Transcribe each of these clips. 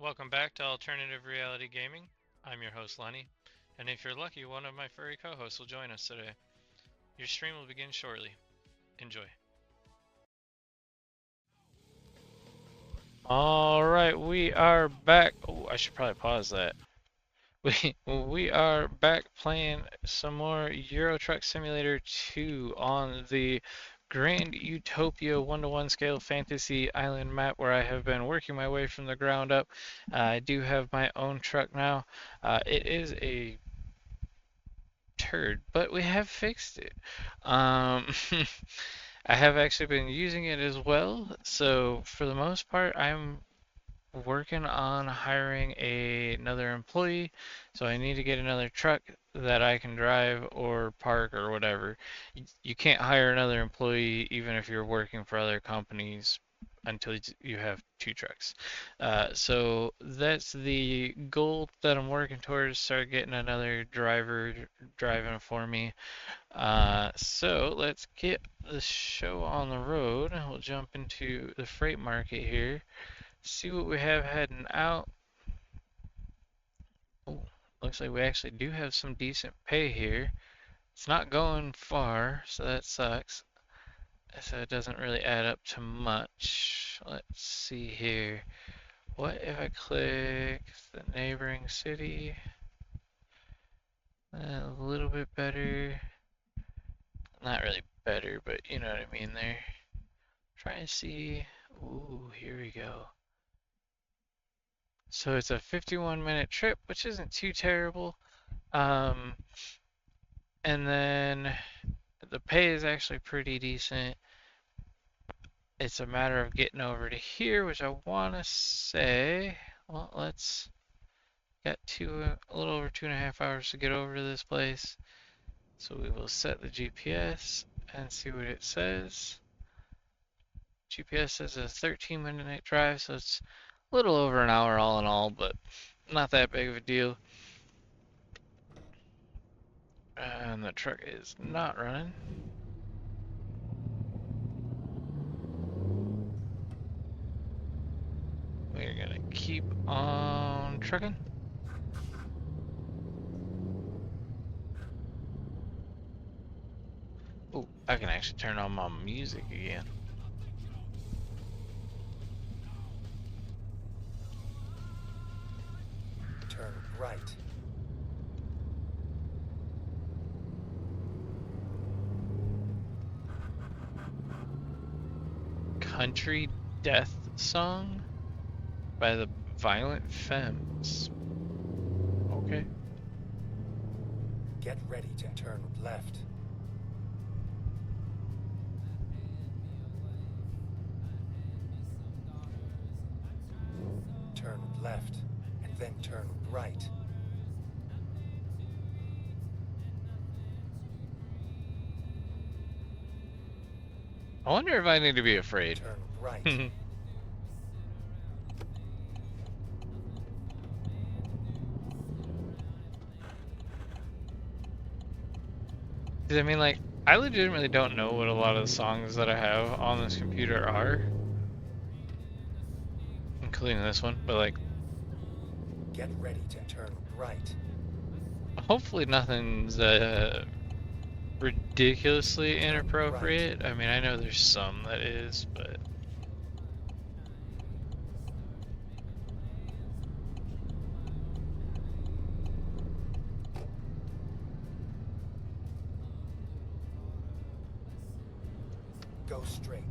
Welcome back to Alternative Reality Gaming. I'm your host, Lenny, and if you're lucky, one of my furry co-hosts will join us today. Your stream will begin shortly. Enjoy. Alright, we are back. Oh, I should probably pause that. We are back playing some more Euro Truck Simulator 2 on the Grand Utopia 1-to-1 scale fantasy island map where I have been working my way from the ground up. I do have my own truck now. It is a turd, but we have fixed it. Um, I have actually been using it as well, so for the most part, I'm working on hiring another employee, so I need to get another truck that I can drive or park or whatever. You can't hire another employee even if you're working for other companies until you have two trucks. So that's the goal that I'm working towards, start getting another driver driving for me. So let's get the show on the road. We'll jump into the freight market here. See what we have heading out. Oh, looks like we actually do have some decent pay here. It's not going far, so that sucks. So it doesn't really add up to much. Let's see here. What if I click the neighboring city? A little bit better. Not really better, but you know what I mean there. Try to see. Ooh, here we go. So it's a 51-minute trip, which isn't too terrible. Um, and then the pay is actually pretty decent. It's a matter of getting over to here, which I want to say, well, let's got a little over 2.5 hours to get over to this place. So we will set the GPS and see what it says. GPS says a 13-minute drive, so it's a little over an hour all in all, but not that big of a deal. And the truck is not running. We're gonna keep on trucking. Oh, I can actually turn on my music again. Turn right. Country Death Song by the Violent Femmes. Okay. Get ready to turn left. Turn left, and then turn right. I wonder if I need to be afraid. Turn right. I mean, like, I legitimately don't know what a lot of the songs that I have on this computer are, including this one, but like, Get ready to turn right. hopefully nothing's ridiculously inappropriate. I mean, I know there's some that is, but Go straight.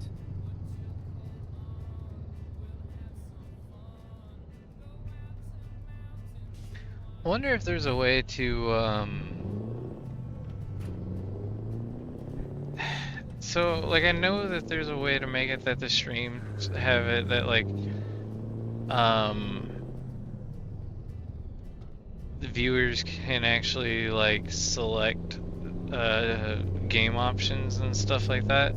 I wonder if there's a way to, so, like, I know that there's a way to make it that the streams have it that, like, the viewers can actually, like, select, game options and stuff like that.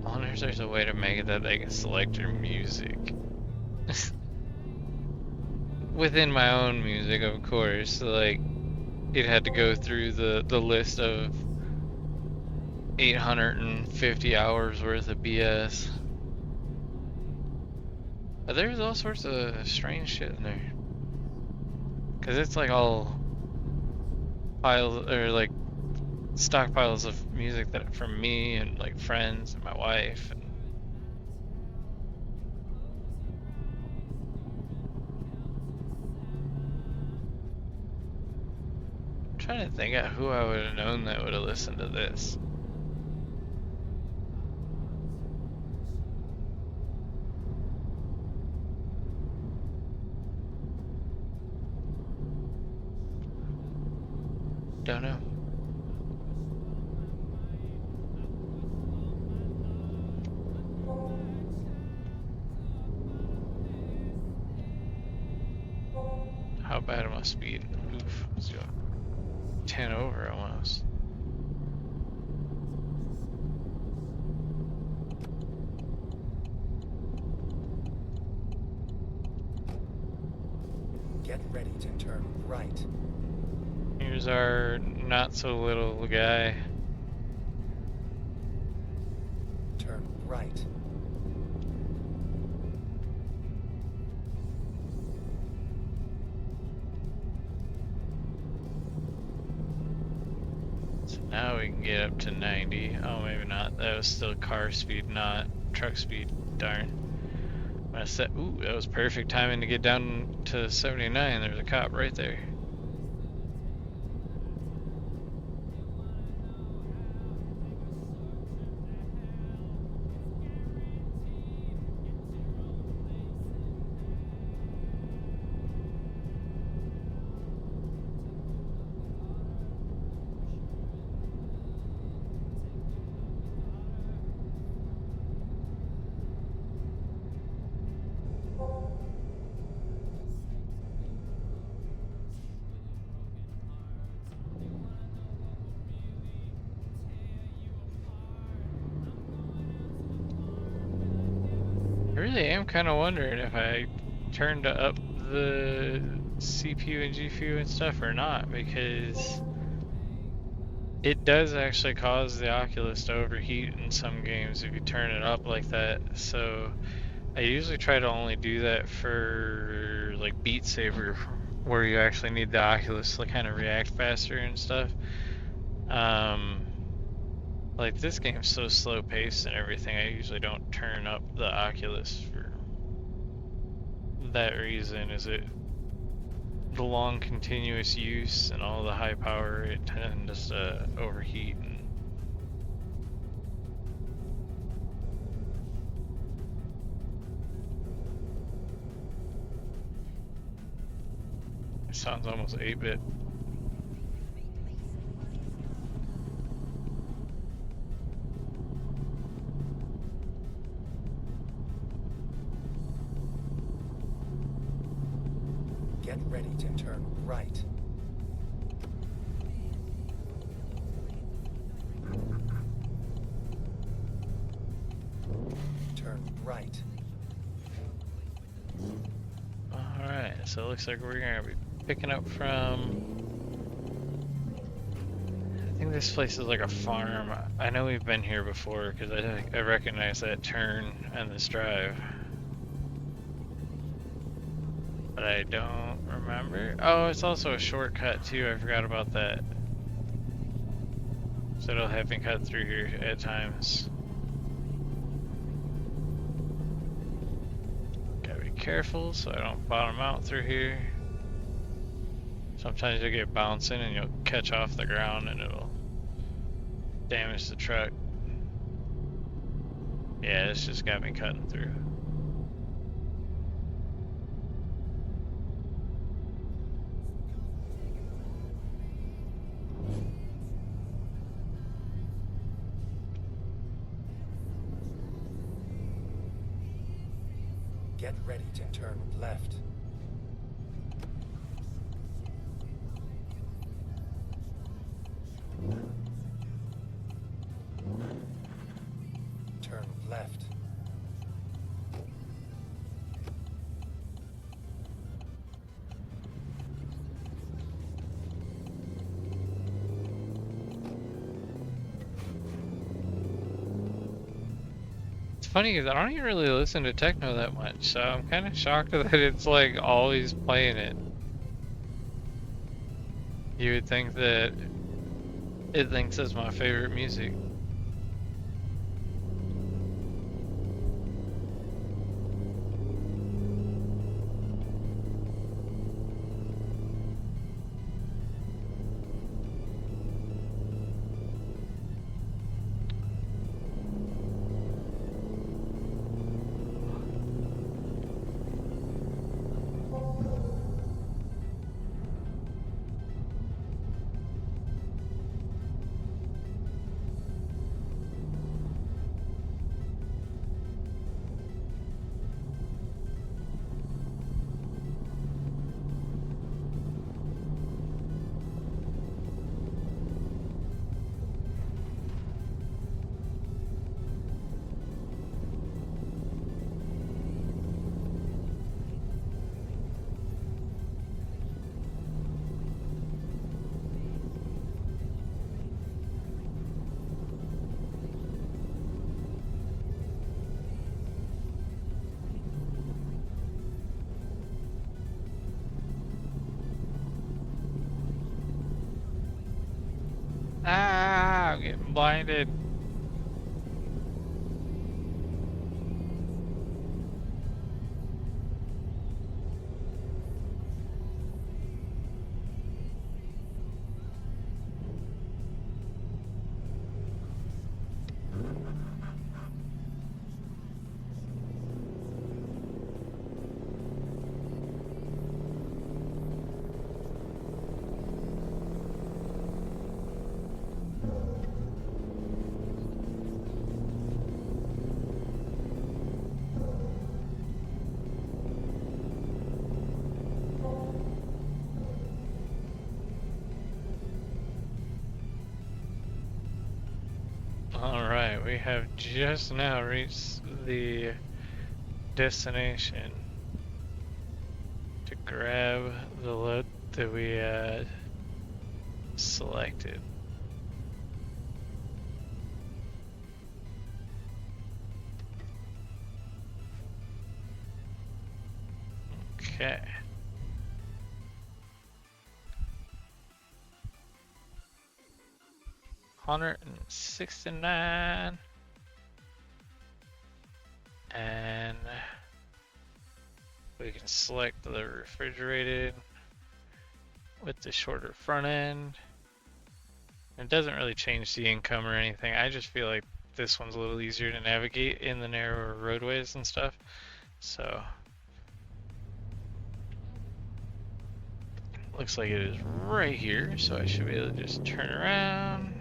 I wonder if there's a way to make it that they can select your music. Within my own music, of course. So, like, it had to go through the list of 850 hours worth of BS. But there's all sorts of strange shit in there. Cause it's like all piles or like stockpiles of music that from me and like friends and my wife and I'm trying to think of who I would have known that would have listened to this. Don't know. How bad am I speed? Oof, let's go 10 over almost. Get ready to turn right. Here's our not so little guy. Turn right. So now we can get up to 90. Oh, maybe not. That was still car speed, not truck speed. Darn. When I said, ooh, that was perfect timing to get down to 79. There's a cop right there. I really am kind of wondering if I turned up the CPU and GPU and stuff or not, because it does actually cause the Oculus to overheat in some games if you turn it up like that. So I usually try to only do that for like Beat Saber, where you actually need the Oculus to kind of react faster and stuff. Um, like this game's so slow paced and everything, I usually don't turn up the Oculus for that reason. Is it the long continuous use and all the high power, it tends to overheat and it sounds almost 8-bit. Get ready to turn right. Turn right. Alright, so it looks like we're gonna be picking up from, I think this place is like a farm. I know we've been here before because I recognize that turn and this drive, but I don't remember. Oh, it's also a shortcut too. I forgot about that. So it'll have me cut through here at times. Gotta be careful so I don't bottom out through here. Sometimes you'll get bouncing and you'll catch off the ground and it'll damage the truck. Yeah, it's just got me cutting through. Get ready to turn left. Turn left. funny because I don't even really listen to techno that much, so I'm kind of shocked that it's like always playing it. You would think that it thinks it's my favorite music. Ah, I'm getting blinded. Alright, we have just now reached the destination to grab the load that we selected. Okay. $169 and we can select the refrigerated with the shorter front end. It doesn't really change the income or anything. I just feel like this one's a little easier to navigate in the narrower roadways and stuff. So looks like it is right here, so I should be able to just turn around.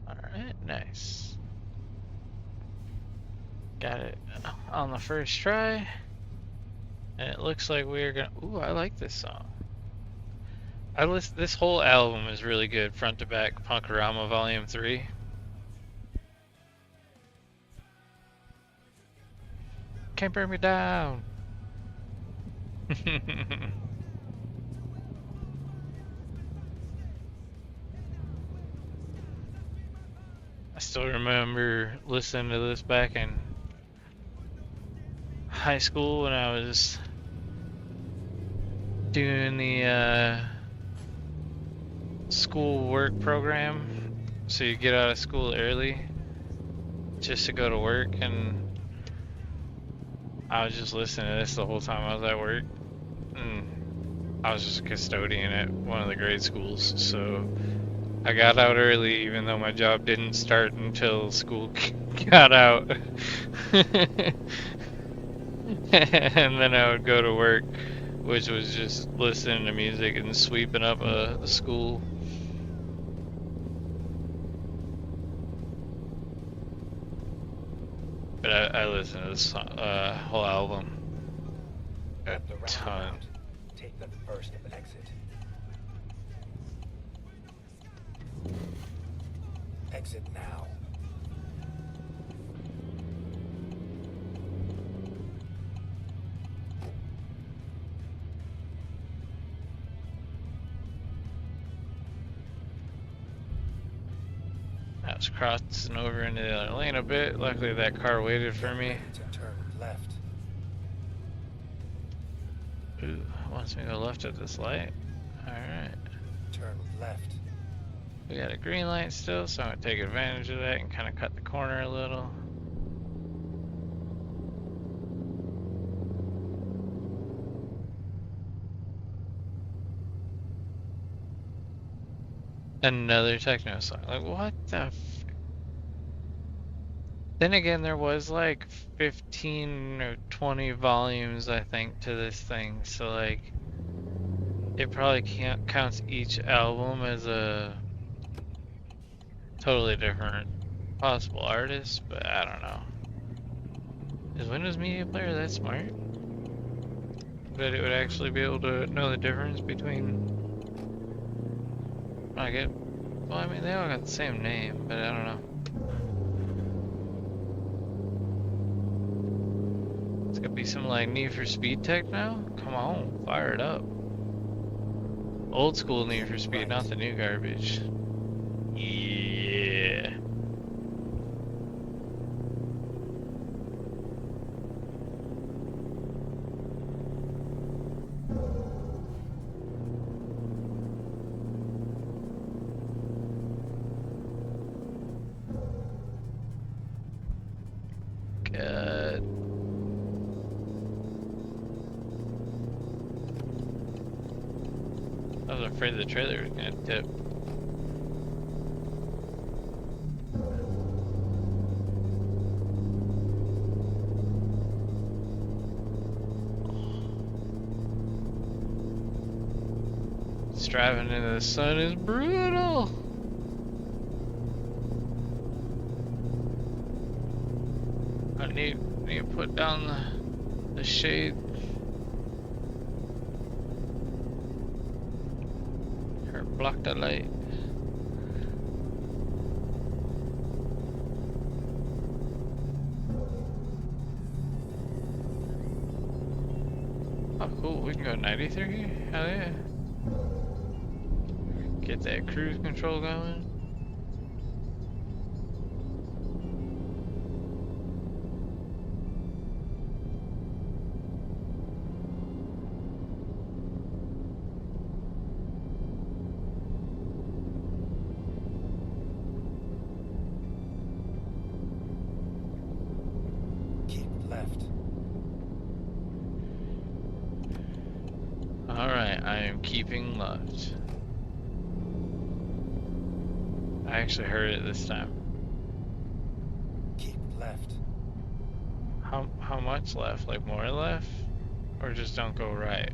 Alright, nice. Got it on the first try. And it looks like we're gonna. Ooh, I like this song. This whole album is really good, front to back. Punkorama Volume 3. Can't burn me down. I still remember listening to this back in high school when I was doing the school work program. So you get out of school early just to go to work, and I was just listening to this the whole time I was at work. And I was just a custodian at one of the grade schools, so I got out early even though my job didn't start until school got out. And then I would go to work, which was just listening to music and sweeping up the school. But I listened to this whole album a The ton. roundabout. Take the first exit. Exit now. was crossing over into the other lane a bit. Luckily that car waited for Get me. ready to turn left. Ooh, wants me to go left at this light. Alright. Turn left. We got a green light still, so I'm gonna take advantage of that and kind of cut the corner a little. Another techno song. Like, what the f. Then again, there was like 15 or 20 volumes, I think, to this thing. So, like, it probably can't counts each album as a totally different possible artist, but I don't know. Is Windows Media Player that smart? That it would actually be able to know the difference between. I get. Well, I mean, they all got the same name, but I don't know. It's gonna be some like Need for Speed techno? Come on, fire it up. Old school Need for Speed, not the new garbage. Yeah. Good. I was afraid the trailer was gonna tip. Driving into the sun is brutal. I need to put down the shade. Or block the light. Oh cool, we can go 90 through here? Hell yeah. Get that cruise control going. Keep left. Alright, I am keeping left. I actually heard it this time. Keep left. How much left? Like more left? Or just don't go right?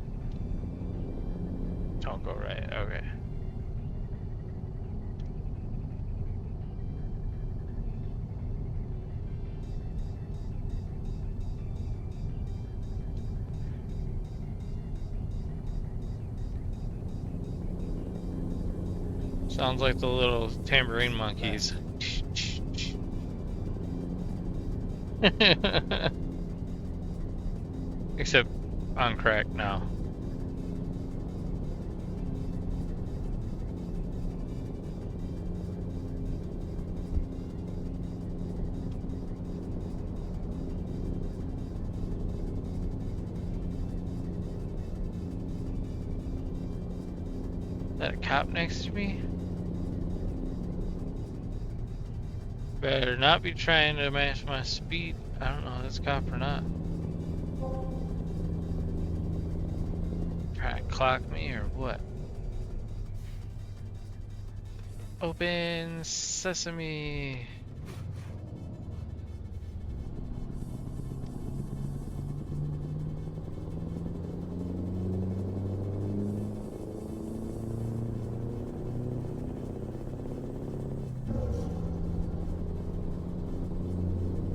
Don't go right, okay. Sounds like the little tambourine monkeys. Except on crack now. Is that a cop next to me? Better not be trying to match my speed. I don't know if it's a cop or not. Trying to clock me or what? Open sesame.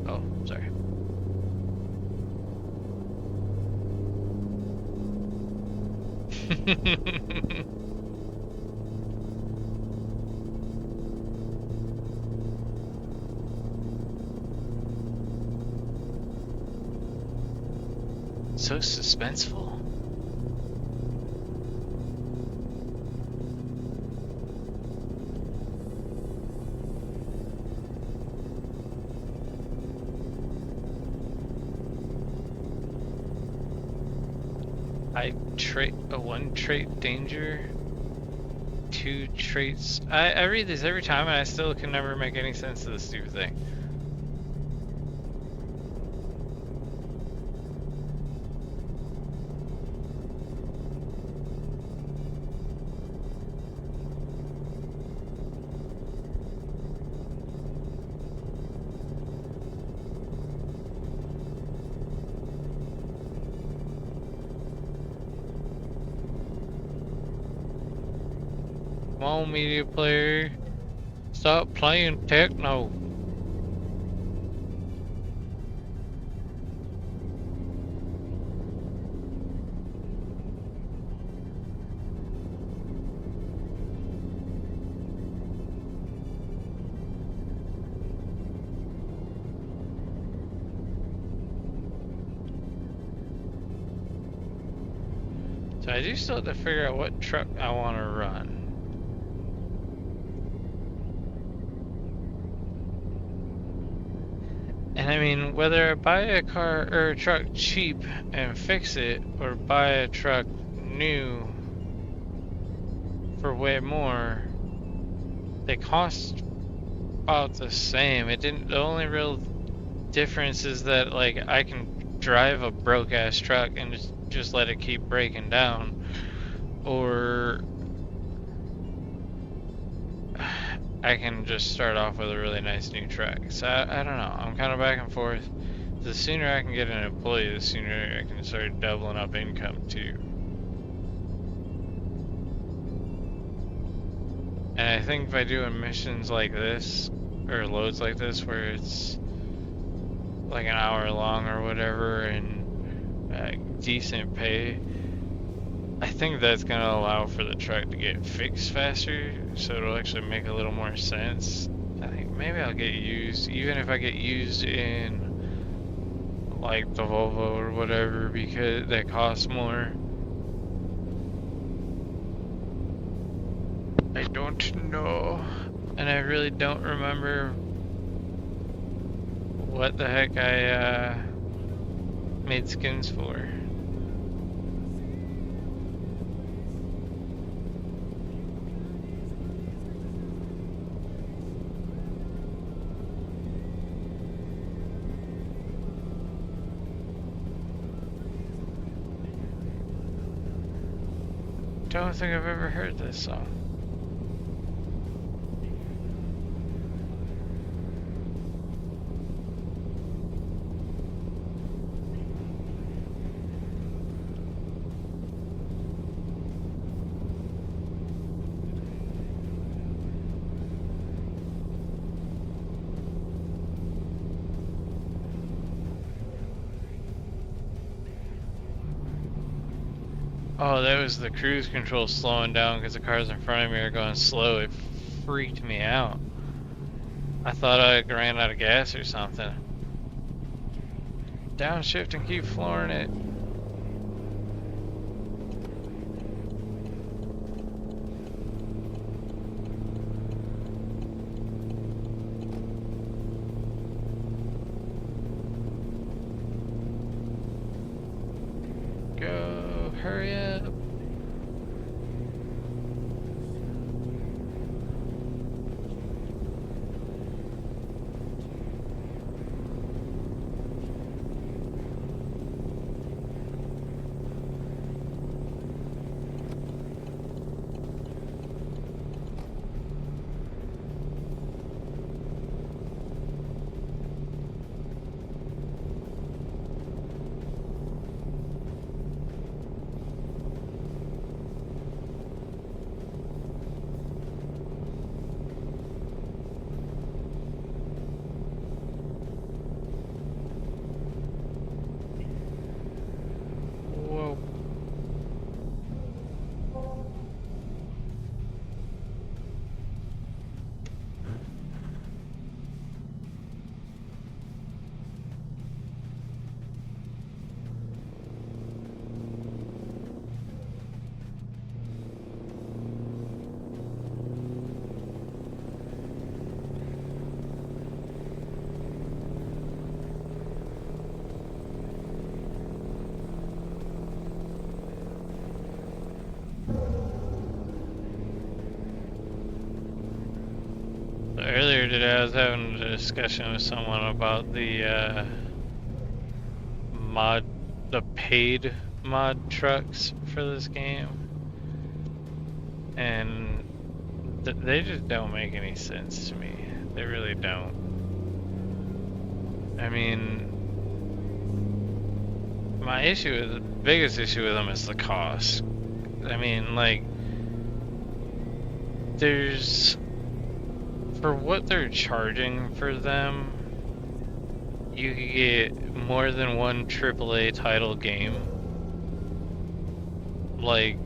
Oh, sorry. So suspenseful. one trait danger, two traits. I read these every time and I still can never make any sense of this stupid thing. Come on, media player. Stop playing techno. So I do still have to figure out what truck I want to run. And I mean, whether I buy a car or a truck cheap and fix it, or buy a truck new for way more, they cost about the same. The only real difference is that like I can drive a broke ass truck and just let it keep breaking down, or I can just start off with a really nice new truck. So I don't know. I'm kind of back and forth. The sooner I can get an employee, the sooner I can start doubling up income too. And I think by doing missions like this, or loads like this, where it's like an hour long or whatever, and decent pay, I think that's going to allow for the truck to get fixed faster, so it'll actually make a little more sense. I think maybe I'll get used, even if I get used in like the Volvo or whatever, because that costs more. I don't know, and I really don't remember what the heck I made skins for. Don't think I've ever heard this song. Oh, that was the cruise control slowing down because the cars in front of me are going slow. It freaked me out. I thought I ran out of gas or something. Downshift and keep flooring it. Go, hurry up. today. I was having a discussion with someone about the mod, the paid mod trucks for this game, and they just don't make any sense to me. They really don't. I mean, the biggest issue with them is the cost. I mean, like, for what they're charging for them, you could get more than one AAA title game. Like,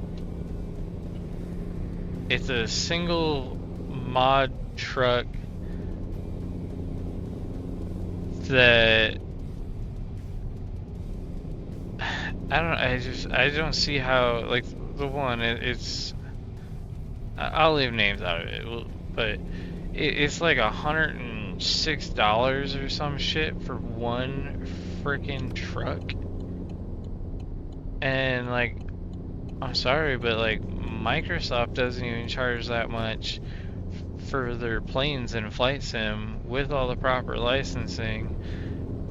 it's a single mod truck that I don't see how, like, the one I'll leave names out of it, but it's like $106 or some shit for one freaking truck. And like, I'm sorry, but like, Microsoft doesn't even charge that much for their planes in Flight Sim with all the proper licensing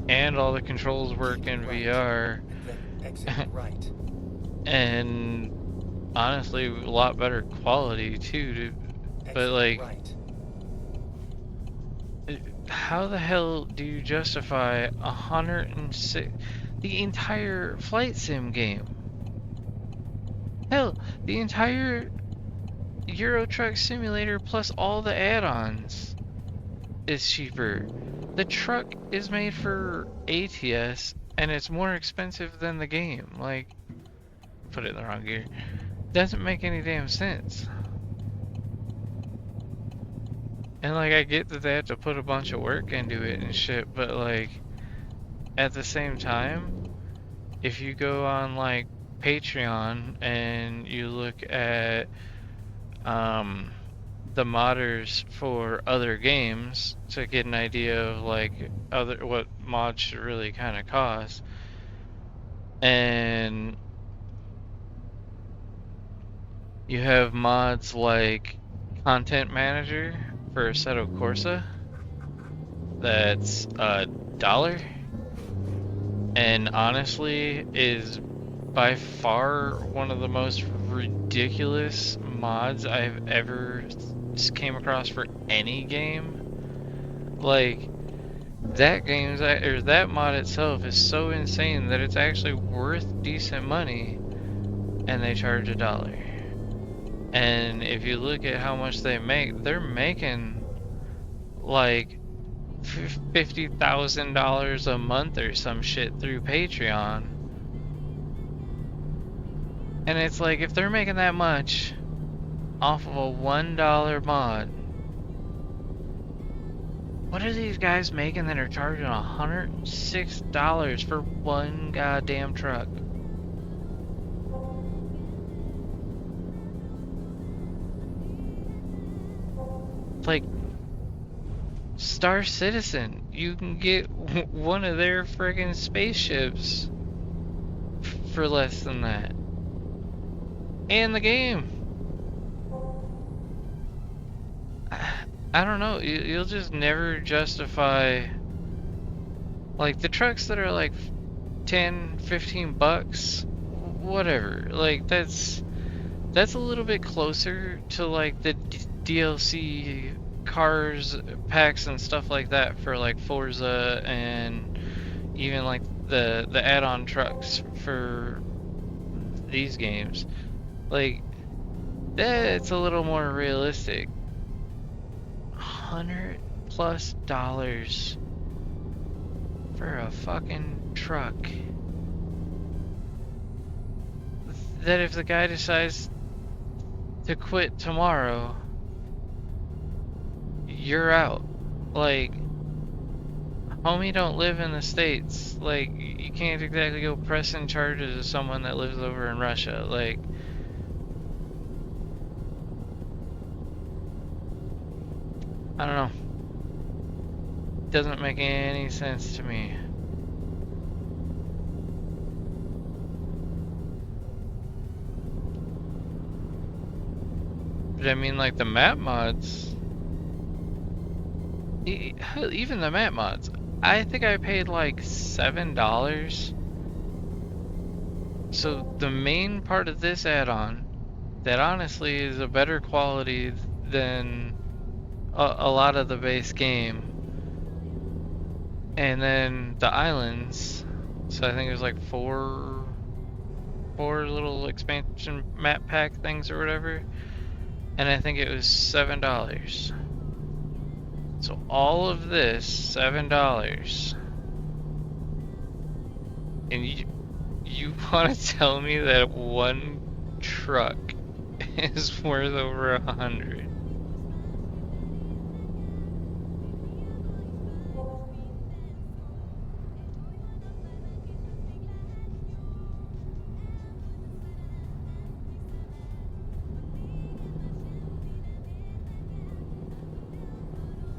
and all the controls work in VR. Then exit right. And honestly, a lot better quality too. But like, right. how the hell do you justify 106 the entire Flight Sim game? Hell, the entire Euro Truck Simulator plus all the add-ons is cheaper. The truck is made for ATS and it's more expensive than the game. Like, put it in the wrong gear. Doesn't make any damn sense. And like, I get that they have to put a bunch of work into it and shit, but like, at the same time, if you go on like Patreon and you look at the modders for other games to get an idea of like what mods should really kind of cost, and you have mods like Content Manager for Assetto Corsa that's $1, and honestly is by far one of the most ridiculous mods I've ever came across for any game. Like, that mod itself is so insane that it's actually worth decent money, and they charge $1. And if you look at how much they make, they're making like $50,000 a month or some shit through Patreon. And it's like, if they're making that much off of a $1 mod, what are these guys making that are charging $106 for one goddamn truck? Like, Star Citizen, you can get one of their friggin' spaceships for less than that. And the game. I don't know, you'll just never justify, like, the trucks that are like 10, 15 bucks, whatever. Like, that's a little bit closer to like the DLC cars packs and stuff like that for like Forza, and even like the add-on trucks for these games. Like, that's a little more realistic. $100+ for a fucking truck that if the guy decides to quit tomorrow, you're out. Like, homie don't live in the States. Like, you can't exactly go pressing charges of someone that lives over in Russia. Like, I don't know. Doesn't make any sense to me. But I mean, like, the map mods, Hell, even the map mods. I think I paid like $7. So the main part of this add-on that honestly is a better quality than a lot of the base game. And then the islands. So I think it was like four little expansion map pack things or whatever. And I think it was $7. So all of this, $7. And you want to tell me that one truck is worth over 100?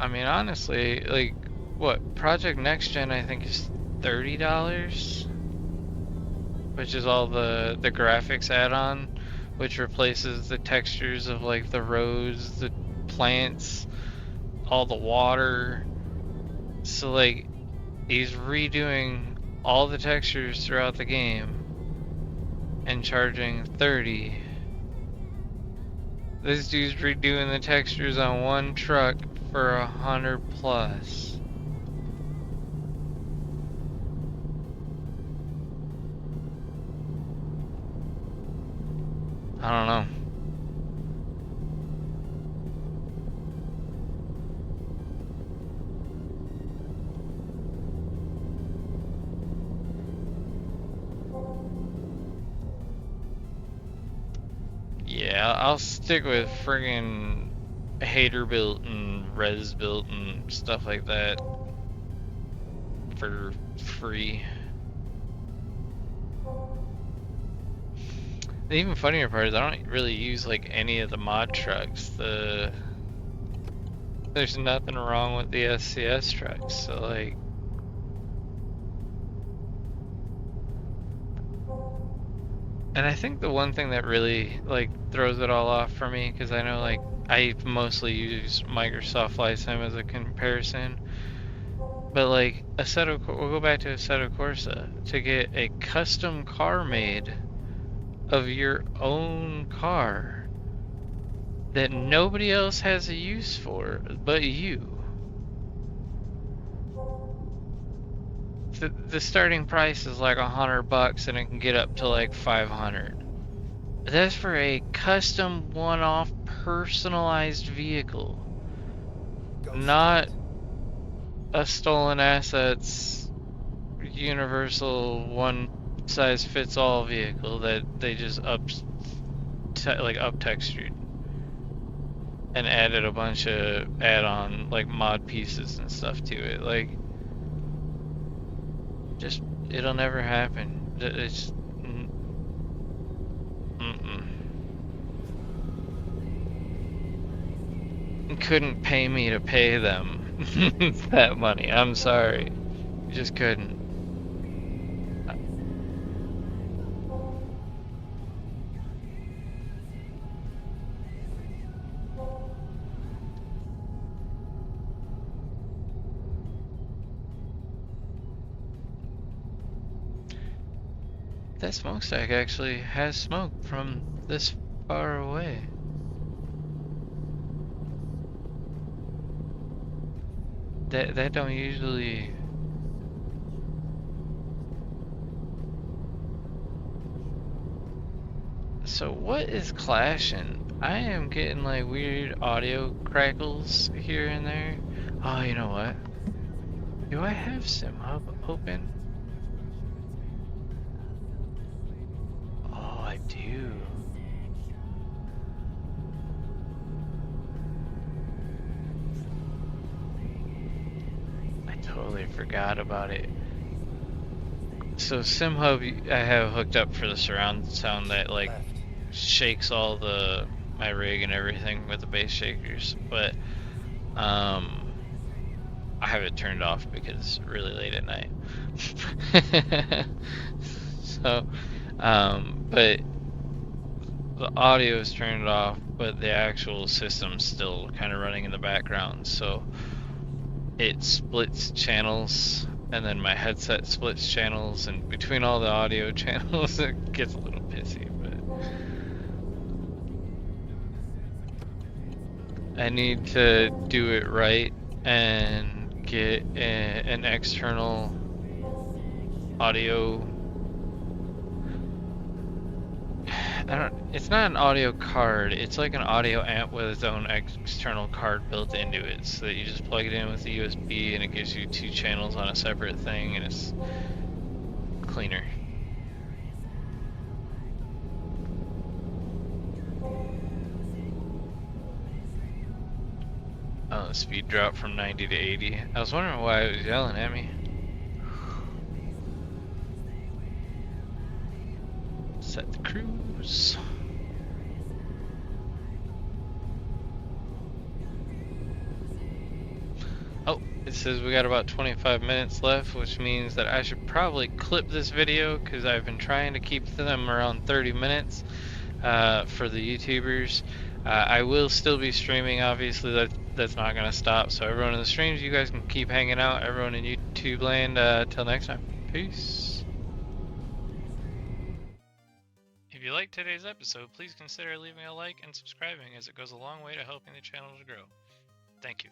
I mean, honestly, like, what, Project Next Gen I think is $30, which is all the graphics add-on, which replaces the textures of like the roads, the plants, all the water. So like he's redoing all the textures throughout the game and charging 30. This dude's redoing the textures on one truck for 100 plus. I don't know. Yeah, I'll stick with friggin' hater built and res built and stuff like that for free. The even funnier part is I don't really use like any of the mod trucks. There's nothing wrong with the SCS trucks. So like, and I think the one thing that really like throws it all off for me, because I know like I mostly use Microsoft Flight Sim as a comparison, but like we'll go back to Assetto Corsa to get a custom car made of your own car that nobody else has a use for but you. The starting price is like $100 and it can get up to like 500. That's for a custom one-off personalized vehicle, not a stolen assets universal one size fits all vehicle that they just up textured and added a bunch of add-on like mod pieces and stuff to it. Like, just it'll never happen. It's couldn't pay me to pay them that money. I'm sorry, you just couldn't. That smokestack actually has smoke from this far away. That don't usually. So what is clashing? I am getting like weird audio crackles here and there. Oh, you know what? Do I have SimHub open? Oh, I do. I totally forgot about it. So SimHub I have hooked up for the surround sound that like Left. shakes all my rig and everything with the bass shakers, but I have it turned off because it's really late at night. So but the audio is turned off, but the actual system's still kind of running in the background. So it splits channels, and then my headset splits channels, and between all the audio channels, it gets a little pissy. But I need to do it right and get an external audio. It's not an audio card. It's like an audio amp with its own external card built into it, so that you just plug it in with the USB and it gives you two channels on a separate thing, and it's cleaner. Oh, the speed dropped from 90 to 80. I was wondering why it was yelling at me. Set the cruise. Oh, it says we got about 25 minutes left, which means that I should probably clip this video because I've been trying to keep them around 30 minutes for the YouTubers. I will still be streaming, obviously, that's not going to stop. So everyone in the streams, you guys can keep hanging out. Everyone in YouTube land, till next time. Peace. If you liked today's episode, please consider leaving a like and subscribing, as it goes a long way to helping the channel to grow. Thank you.